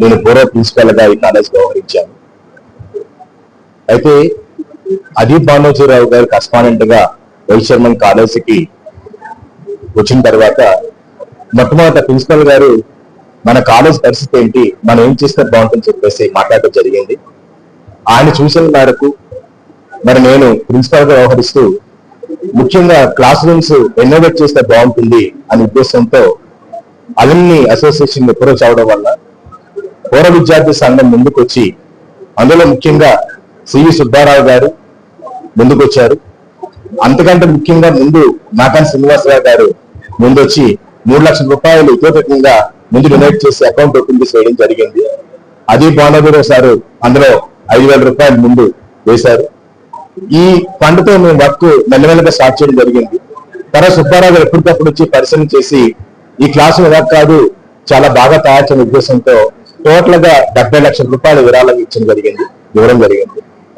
నేను పూర్వ ప్రిన్సిపల్ గా ఈ కాలేజ్ వ్యవహరించాను. అయితే అదీప్ భానోజీరావు గారు కరస్పాండెంట్ గా వైస్ చైర్మన్ కాలేజీకి వచ్చిన తర్వాత మొట్టమొదట ప్రిన్సిపల్ గారు మన కాలేజ్ పరిస్థితి ఏంటి, మనం ఏం చేస్తే బాగుంటుందని చెప్పేసి మాట్లాడటం జరిగింది. ఆయన చూసిన మేరకు మరి నేను ప్రిన్సిపల్ గా వ్యవహరిస్తూ ముఖ్యంగా క్లాస్ రూమ్స్ రెనోవేట్ చేస్తే బాగుంటుంది అనే ఉద్దేశంతో అలుమ్ని అసోసియేషన్ అప్రోచ్ అవడం వల్ల పూర్వ విద్యార్థి సంఘం ముందుకొచ్చి అందులో ముఖ్యంగా సివి సుబ్బారావు గారు ముందుకొచ్చారు. అంతకంటే ముఖ్యంగా ముందు నాకాని శ్రీనివాసరావు గారు ముందొచ్చి 3 లక్షల రూపాయలు ఇతోటకంగా ముందు డొనేట్ చేసి అకౌంట్ ఓపెన్ చేసి వేయడం జరిగింది. అది భానోజీరావు సారు అందులో 5,000 రూపాయలు ముందు వేశారు. ఈ ఫండ్ తో మేము వర్క్ మెల్లమెల్లగా స్టార్ట్ చేయడం జరిగింది. తర్వాత సుబ్బారావు గారు ఎప్పటికప్పుడు వచ్చి పరిశీలన చేసి ఈ క్లాసు ఎలా కాదు చాలా బాగా తయారు చేయడం ఉద్దేశంతో టోటల్ గా 70 లక్షల రూపాయలు విరాళం ఇవ్వడం జరిగింది.